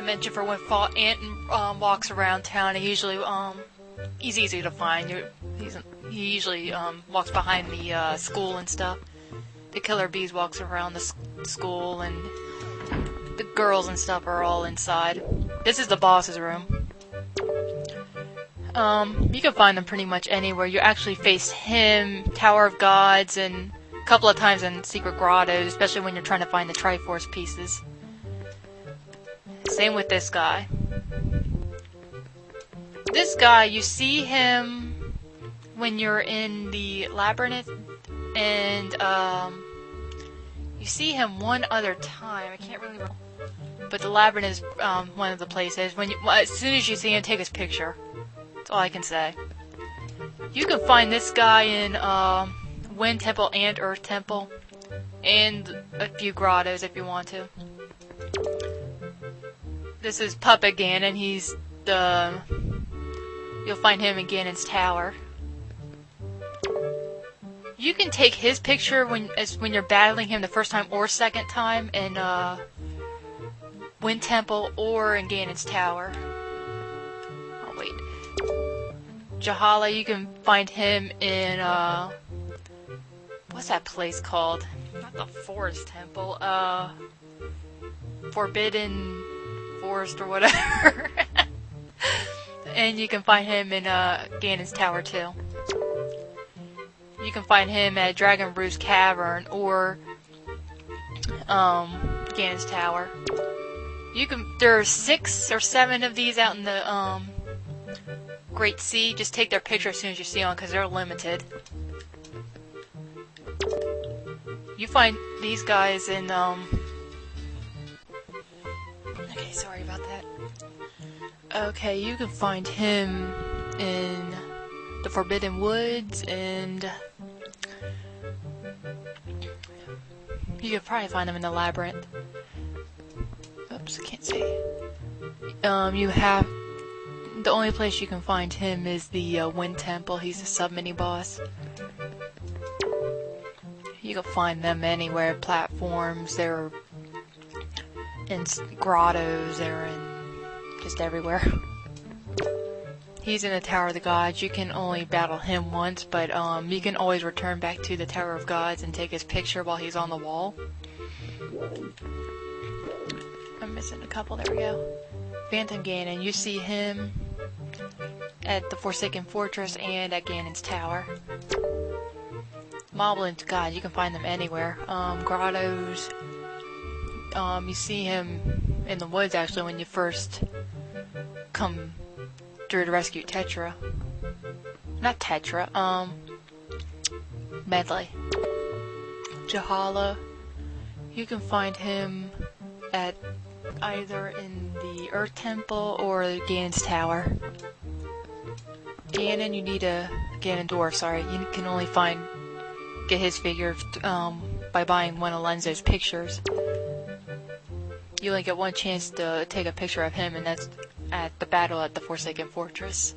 mentioned for when Ant walks around town, he's easy to find. He usually walks behind the school and stuff. The killer bees walks around the school, and the girls and stuff are all inside. This is the boss's room. You can find them pretty much anywhere. You actually face him, Tower of Gods, and a couple of times in secret grottos, especially when you're trying to find the Triforce pieces. Same with this guy. This guy, you see him when you're in the labyrinth, and you see him one other time. I can't really remember, but the labyrinth is one of the places. As soon as you see him, take his picture. That's all I can say. You can find this guy in Wind Temple and Earth Temple, and a few grottos if you want to. This is Puppet Ganon. You'll find him in Ganon's Tower. You can take his picture when you're battling him the first time or second time in Wind Temple or in Ganon's Tower. Oh wait, Jahala. You can find him in what's that place called? Not the Forest Temple. Forbidden Forest or whatever. And you can find him in Ganon's Tower too. You can find him at Dragon Roost Cavern or Ganon's Tower. There are 6 or 7 of these out in the Great Sea. Just take their picture as soon as you see them because they're limited. You find these guys in okay, sorry about that. Okay, you can find him in the Forbidden Woods, and you could probably find him in the Labyrinth. Oops, I can't see. The only place you can find him is the Wind Temple. He's a sub-mini boss. You can find them anywhere, platforms, they're in grottos, they're in just everywhere. He's in the Tower of the Gods. You can only battle him once, but you can always return back to the Tower of Gods and take his picture while he's on the wall. I'm missing a couple, there we go. Phantom Ganon, you see him at the Forsaken Fortress and at Ganon's Tower. Moblins, God, you can find them anywhere. Grottos, you see him in the woods actually when you first come through to rescue Tetra. Not Tetra, Medley. Jahala, you can find him at either in the Earth Temple or Ganon's Tower. Ganon, you need a Ganondorf, sorry. You can only get his figure by buying one of Lenzo's pictures. You only get one chance to take a picture of him, and that's at the battle at the Forsaken Fortress.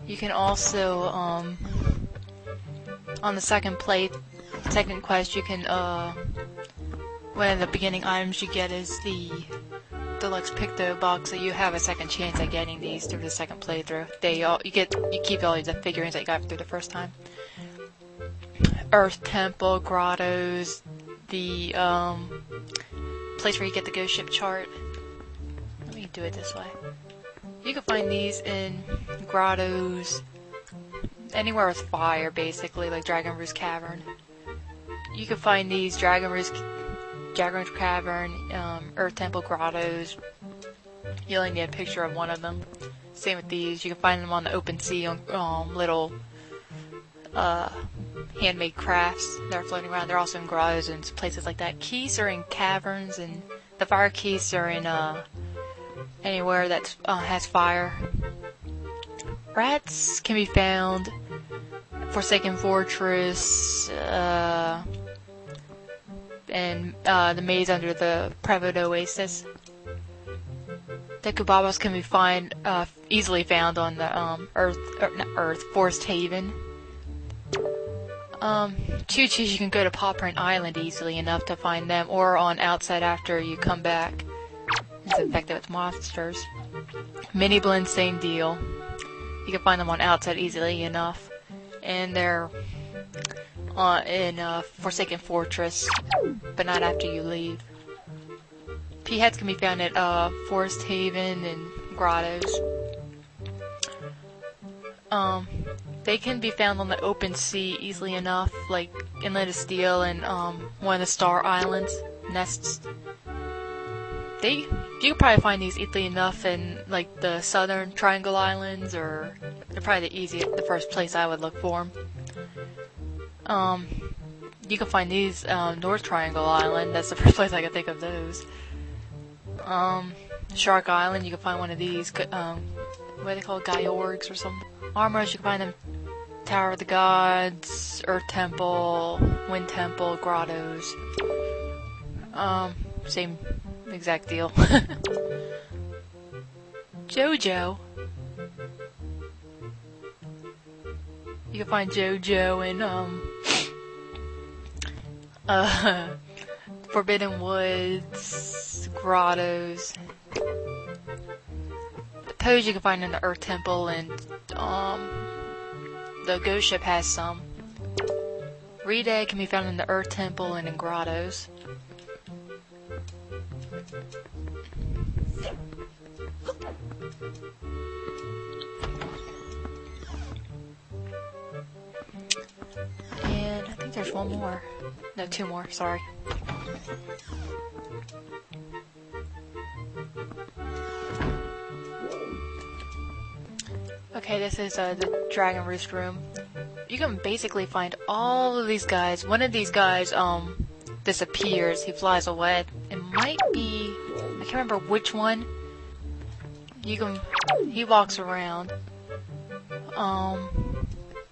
You can also, on the second quest, you can, one of the beginning items you get is the Deluxe Picto box, so you have a second chance at getting these through the second playthrough. You keep all the figurines that you got through the first time. Earth Temple, grottos, the place where you get the ghost ship chart. Let me do it this way. You can find these in grottos, anywhere with fire, basically, like Dragon Roost Cavern. You can find these Dragon Roost Cavern, Earth Temple grottos. You only need a picture of one of them. Same with these. You can find them on the open sea on little handmade crafts that are floating around. They're also in grottos and places like that. Keys are in caverns, and the fire keys are in anywhere that has fire. Rats can be found Forsaken Fortress, and the maze under the Private Oasis. The Kubabas can be easily found on the Forest Haven. Choo-choos, you can go to Paw Print Island easily enough to find them, or on Outside after you come back. It's infected with monsters. Mini Blend, same deal. You can find them on Outside easily enough. And they're in Forsaken Fortress, but not after you leave. P-heads can be found at Forest Haven and Grottos. They can be found on the open sea easily enough, like Inlet of Steel and one of the Star Islands nests. You can probably find these easily enough in like the Southern Triangle Islands, or they're probably the first place I would look for them. You can find these North Triangle Island. That's the first place I can think of those. Shark Island, you can find one of these. What are they called? Georgs or something. Armors, you can find them. Tower of the Gods, Earth Temple, Wind Temple, Grottos. Same exact deal. JoJo. You can find JoJo in Forbidden Woods, Grottos. The Pose you can find in the Earth Temple, and the Ghost Ship has some. Rede can be found in the Earth Temple and in Grottos. And I think there's one more. No, two more, sorry. Okay, this is the Dragon Roost room. You can basically find all of these guys. One of these guys disappears. He flies away. It might be, I can't remember which one. He walks around.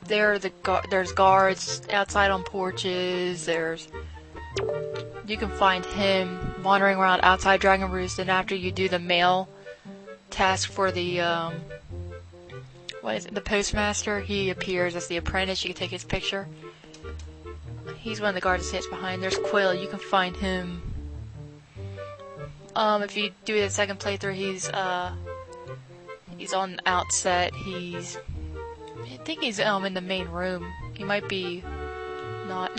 There's guards outside on porches. You can find him wandering around outside Dragon Roost, and after you do the mail task for the the postmaster, he appears as the apprentice. You can take his picture. He's one of the guards that sits behind. There's Quill. You can find him. If you do the second playthrough, he's on the outset. I think he's in the main room. He might be not.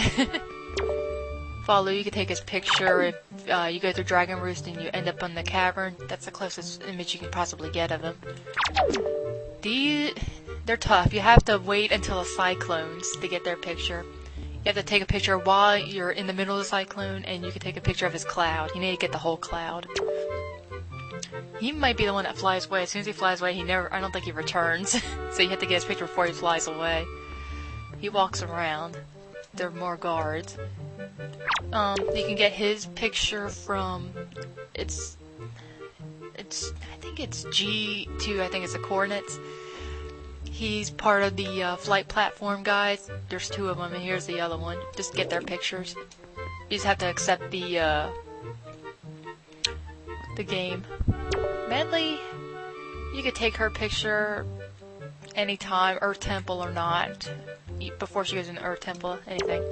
Follow. You can take his picture if you go through Dragon Roost and you end up in the cavern. That's the closest image you can possibly get of him. They're tough. You have to wait until the cyclones to get their picture. You have to take a picture while you're in the middle of the cyclone, and you can take a picture of his cloud. You need to get the whole cloud. He might be the one that flies away. As soon as he flies away, I don't think he returns. So you have to get his picture before he flies away. He walks around. There are more guards. You can get his picture from, I think it's G2, I think it's the coordinates. He's part of the flight platform guys. There's two of them, and here's the other one. Just get their pictures. You just have to accept the game. Medley, you could take her picture anytime, Earth Temple or not, before she goes in the Earth Temple, anything.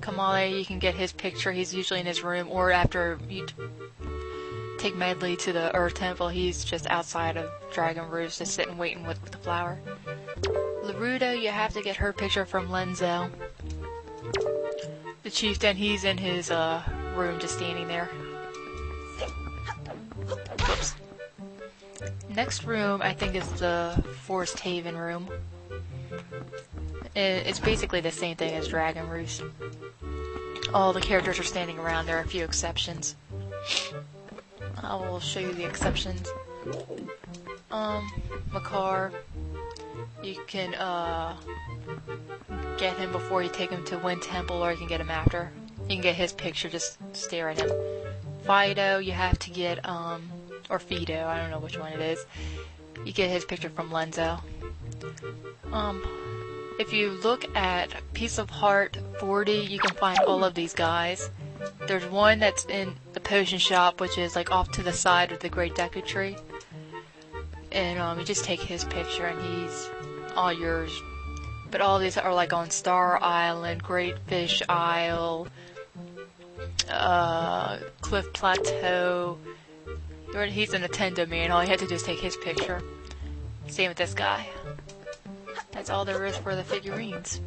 Kamale, you can get his picture. He's usually in his room, or after you take Medley to the Earth Temple, he's just outside of Dragon Roost, just sitting waiting with the flower. Larudo, you have to get her picture from Lenzel. The chieftain, he's in his room, just standing there. Whoops. Next room, I think, is the Forest Haven room. It's basically the same thing as Dragon Roost. All the characters are standing around. There are a few exceptions. I will show you the exceptions. Makar, you can get him before you take him to Wind Temple, or you can get him after. You can get his picture, just stare at him. Fido, you have to get, or Fido, I don't know which one it is. You get his picture from Lenzo. If you look at Piece of Heart 40, you can find all of these guys. There's one that's in the potion shop, which is like off to the side of the Great Deku Tree. And you just take his picture and he's all yours. But all these are like on Star Island, Great Fish Isle, Cliff Plateau. He's a Nintendo man, all you have to do is take his picture. Same with this guy. That's all there is for the figurines.